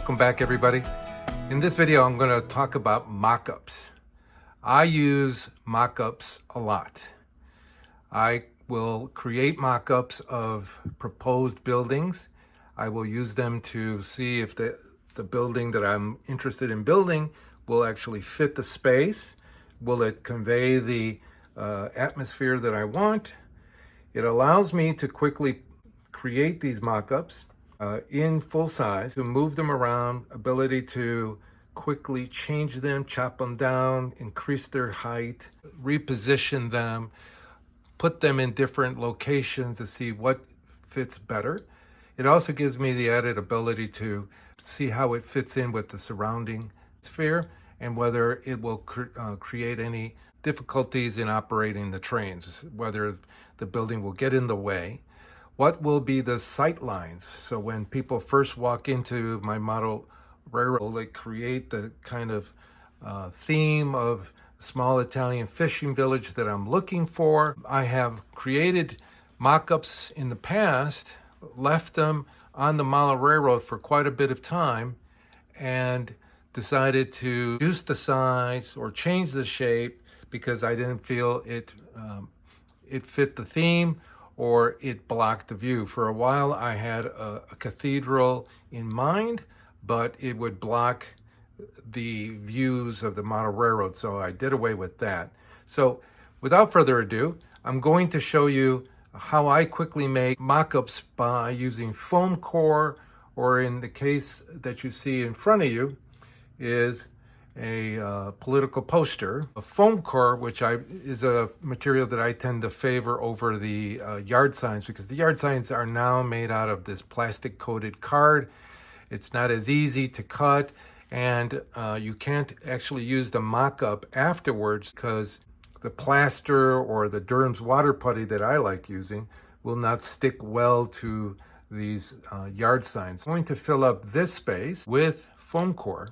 Welcome back, everybody. In this video, I'm going to talk about mock-ups. I use mock-ups a lot. I will create mock-ups of proposed buildings. I will use them to see if the building that I'm interested in building will actually fit the space. Will it convey the atmosphere that I want? It allows me to quickly create these mock-ups in full size, to move them around, ability to quickly change them, chop them down, increase their height, reposition them, put them in different locations to see what fits better. It also gives me the added ability to see how it fits in with the surrounding sphere and whether it will create any difficulties in operating the trains, whether the building will get in the way. What will be the sight lines? So when people first walk into my model railroad, they create the kind of theme of small Italian fishing village that I'm looking for. I have created mock-ups in the past, left them on the model railroad for quite a bit of time, and decided to reduce the size or change the shape because I didn't feel it fit the theme or it blocked the view. For a while, I had a cathedral in mind, but it would block the views of the model railroad, so I did away with that. So without further ado, I'm going to show you how I quickly make mock-ups by using foam core, or in the case that you see in front of you, is a political poster. A foam core, which is a material that I tend to favor over the yard signs, because the yard signs are now made out of this plastic coated card. It's not as easy to cut, and you can't actually use the mock-up afterwards because the plaster or the Durham's water putty that I like using will not stick well to these yard signs. I'm going to fill up this space with foam core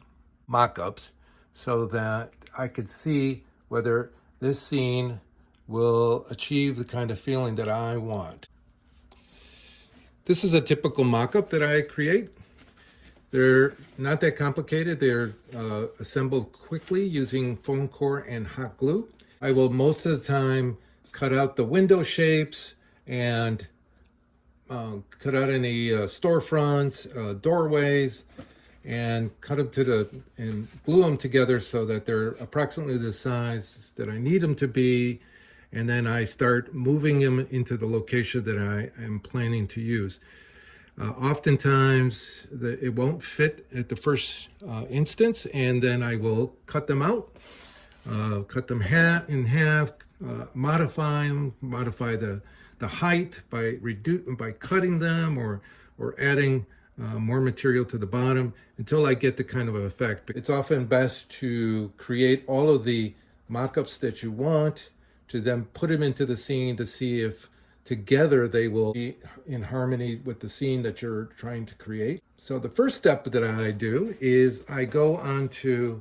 mock-ups so that I could see whether this scene will achieve the kind of feeling that I want. This is a typical mock-up that I create. They're not that complicated. They're assembled quickly using foam core and hot glue. I will most of the time cut out the window shapes and cut out any storefronts, doorways, and cut them and glue them together so that they're approximately the size that I need them to be. And then I start moving them into the location that I am planning to use. Oftentimes it won't fit at the first instance, and then I will cut them out, cut them in half, modify them, modify the height by cutting them or adding more material to the bottom until I get the kind of effect. It's often best to create all of the mock-ups that you want, to then put them into the scene to see if together they will be in harmony with the scene that you're trying to create. So the first step that I do is I go onto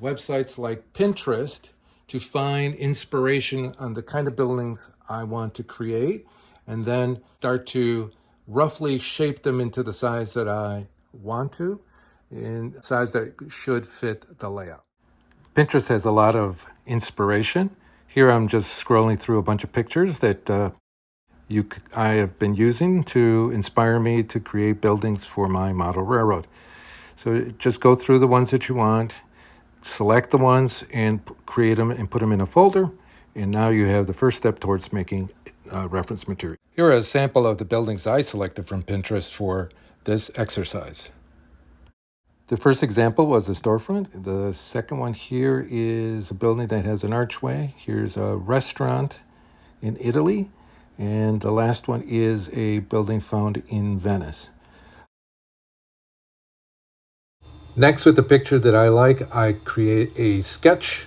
websites like Pinterest to find inspiration on the kind of buildings I want to create, and then start to roughly shape them into the size that I want to, in size that should fit the layout. Pinterest has a lot of inspiration. Here I'm just scrolling through a bunch of pictures that I have been using to inspire me to create buildings for my model railroad. So just go through the ones that you want, select the ones and create them and put them in a folder. And now you have the first step towards making reference material. Here is a sample of the buildings I selected from Pinterest for this exercise. The first example was a storefront. The second one here is a building that has an archway. Here's a restaurant in Italy. And the last one is a building found in Venice. Next, with the picture that I like, I create a sketch.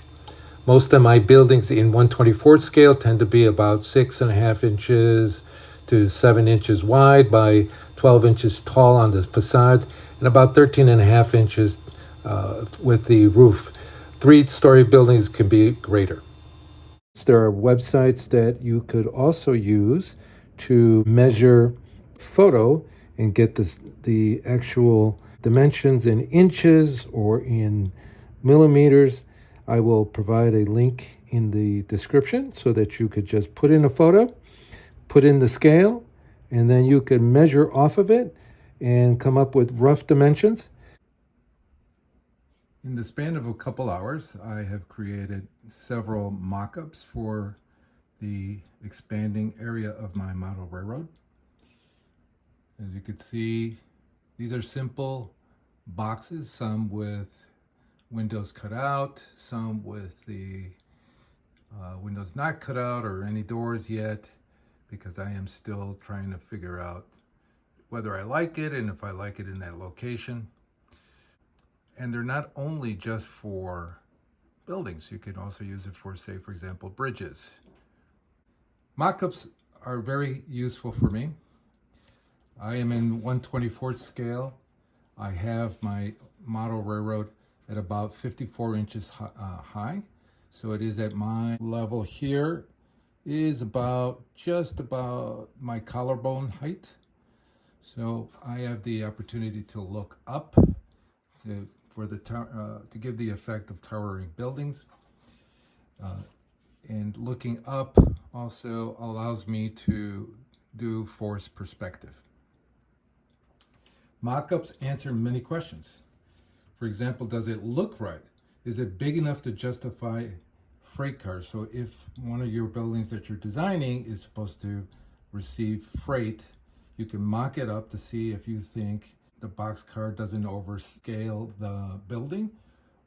Most of my buildings in 1/24 scale tend to be about 6.5 inches to 7 inches wide by 12 inches tall on the facade, and about 13.5 inches with the roof. 3-story buildings can be greater. There are websites that you could also use to measure photo and get the actual dimensions in inches or in millimeters, I will provide a link in the description so that you could just put in a photo, put in the scale, and then you can measure off of it and come up with rough dimensions. In the span of a couple hours, I have created several mock-ups for the expanding area of my model railroad. As you can see, these are simple boxes, some with windows cut out, some with the windows not cut out or any doors yet, because I am still trying to figure out whether I like it and if I like it in that location. And they're not only just for buildings, you can also use it for, say, for example, bridges. Mock-ups are very useful for me. I am in 1/24 scale. I have my model railroad at about 54 inches high. So it is at my level here is just about my collarbone height. So I have the opportunity to look up to give the effect of towering buildings. And looking up also allows me to do forced perspective. Mock-ups answer many questions. For example, does it look right? Is it big enough to justify freight cars? So if one of your buildings that you're designing is supposed to receive freight, you can mock it up to see if you think the boxcar doesn't overscale the building,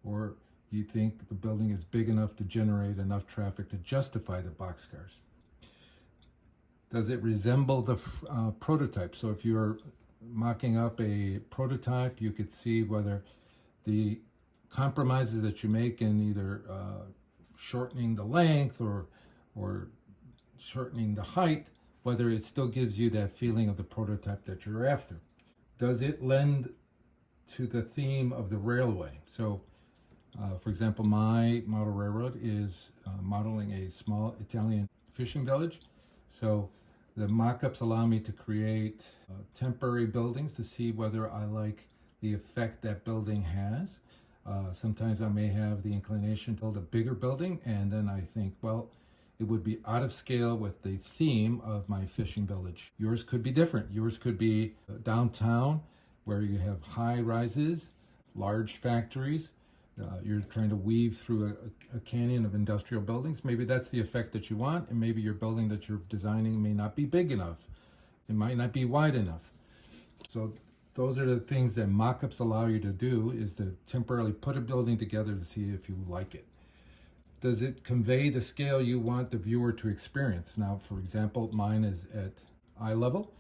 or do you think the building is big enough to generate enough traffic to justify the boxcars? Does it resemble the prototype? So if you're mocking up a prototype, you could see whether the compromises that you make in either shortening the length or shortening the height, whether it still gives you that feeling of the prototype that you're after. Does it lend to the theme of the railway? So, for example, my model railroad is modeling a small Italian fishing village. So the mock-ups allow me to create temporary buildings to see whether I like the effect that building has. Sometimes I may have the inclination to build a bigger building, and then I think, well, it would be out of scale with the theme of my fishing village. Yours could be different. Yours could be downtown, where you have high rises, large factories. You're trying to weave through a canyon of industrial buildings. Maybe that's the effect that you want, and maybe your building that you're designing may not be big enough. It might not be wide enough. So those are the things that mock-ups allow you to do, is to temporarily put a building together to see if you like it. Does it convey the scale you want the viewer to experience? Now, for example, mine is at eye level,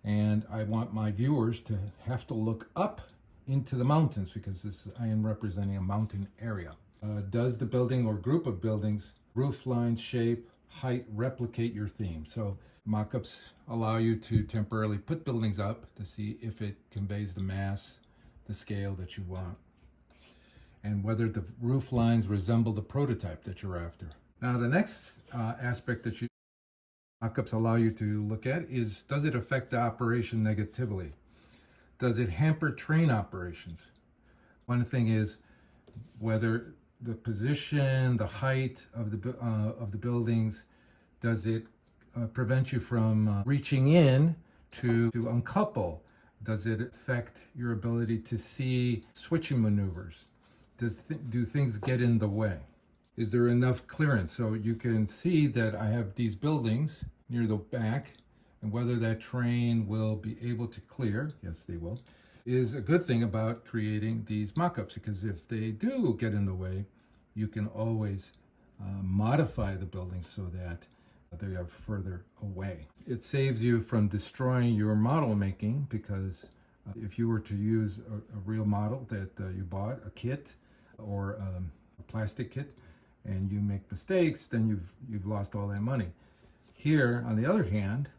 and I want my viewers to have to look up into the mountains, because I am representing a mountain area. Does the building or group of buildings, roof line, shape, height, replicate your theme? So mock-ups allow you to temporarily put buildings up to see if it conveys the mass, the scale that you want, and whether the roof lines resemble the prototype that you're after. Now, the next aspect that mock-ups allow you to look at is, does it affect the operation negatively? Does it hamper train operations? One thing is whether the position, the height of the buildings, does it prevent you from reaching in to uncouple? Does it affect your ability to see switching maneuvers? Do things get in the way? Is there enough clearance? So you can see that I have these buildings near the back, and whether that train will be able to clear, yes, they will, is a good thing about creating these mock-ups, because if they do get in the way, you can always modify the building so that they are further away. It saves you from destroying your model making, because if you were to use a real model that you bought, a kit or a plastic kit, and you make mistakes, then you've lost all that money. Here, on the other hand,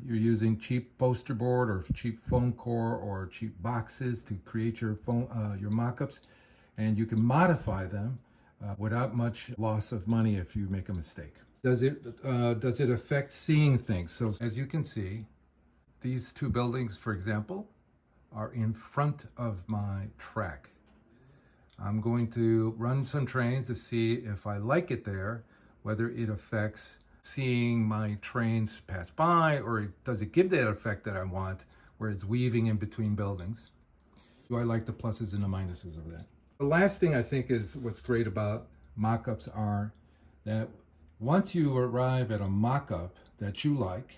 you're using cheap poster board or cheap foam core or cheap boxes to create your mock-ups, and you can modify them without much loss of money if you make a mistake. Does it affect seeing things? So as you can see, these two buildings, for example, are in front of my track. I'm going to run some trains to see if I like it there, whether it affects seeing my trains pass by, or does it give that effect that I want, where it's weaving in between buildings. Do I like the pluses and the minuses of that? The last thing I think is what's great about mock-ups are that once you arrive at a mock-up that you like,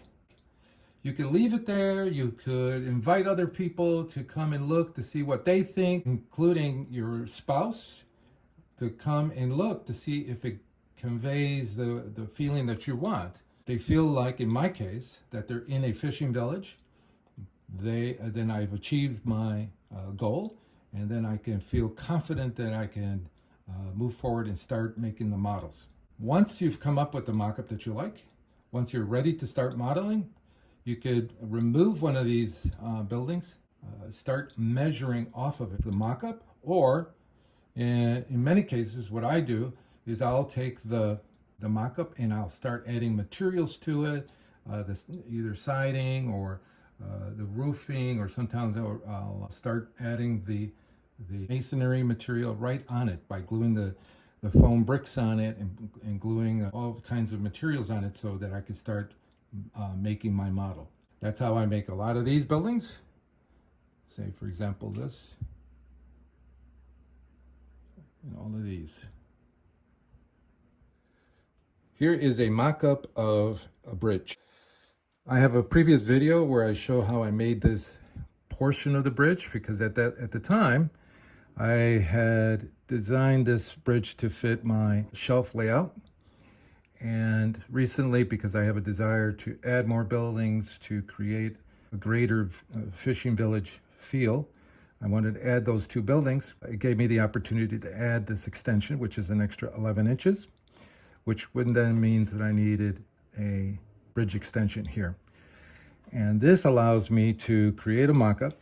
you can leave it there. You could invite other people to come and look to see what they think, including your spouse, to come and look to see if it conveys the feeling that you want. They feel like, in my case, that they're in a fishing village. Then I've achieved my goal, and then I can feel confident that I can move forward and start making the models. Once you've come up with the mock-up that you like, once you're ready to start modeling, you could remove one of these buildings, start measuring off of it, the mock-up, or in many cases, what I do is I'll take the mock-up and I'll start adding materials to it, either siding or the roofing, or sometimes I'll start adding the masonry material right on it by gluing the foam bricks on it and gluing all kinds of materials on it so that I can start making my model. That's how I make a lot of these buildings. Say, for example, this, and all of these. Here is a mock-up of a bridge. I have a previous video where I show how I made this portion of the bridge, because at the time I had designed this bridge to fit my shelf layout. And recently, because I have a desire to add more buildings to create a greater fishing village feel, I wanted to add those two buildings. It gave me the opportunity to add this extension, which is an extra 11 inches, which then means that I needed a bridge extension here. And this allows me to create a mock-up,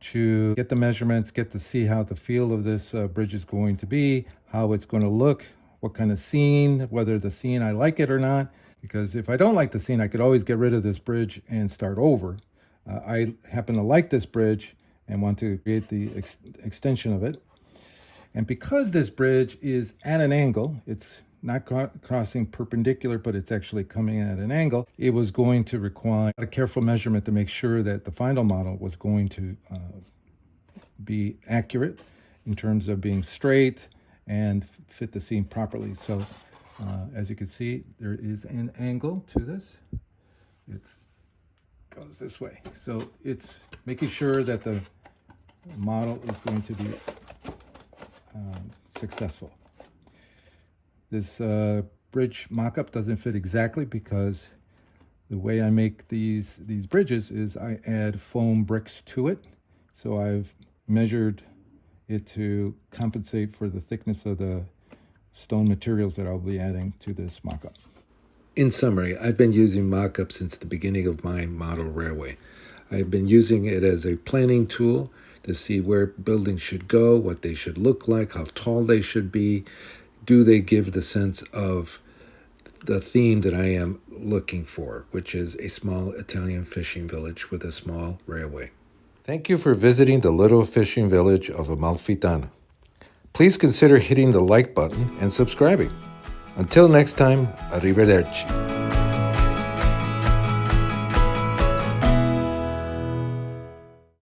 to get the measurements, get to see how the feel of this bridge is going to be, how it's going to look, what kind of scene, whether the scene I like it or not. Because if I don't like the scene, I could always get rid of this bridge and start over. I happen to like this bridge and want to create the extension of it. And because this bridge is at an angle, it's not crossing perpendicular, but it's actually coming at an angle, it was going to require a careful measurement to make sure that the final model was going to be accurate in terms of being straight and fit the scene properly. So as you can see, there is an angle to this. It goes this way. So it's making sure that the model is going to be successful. This bridge mock-up doesn't fit exactly because the way I make these bridges is I add foam bricks to it. So I've measured it to compensate for the thickness of the stone materials that I'll be adding to this mock-up. In summary, I've been using mock-up since the beginning of my model railway. I've been using it as a planning tool to see where buildings should go, what they should look like, how tall they should be. Do they give the sense of the theme that I am looking for, which is a small Italian fishing village with a small railway. Thank you for visiting the little fishing village of Amalfitano. Please consider hitting the like button and subscribing. Until next time, arrivederci.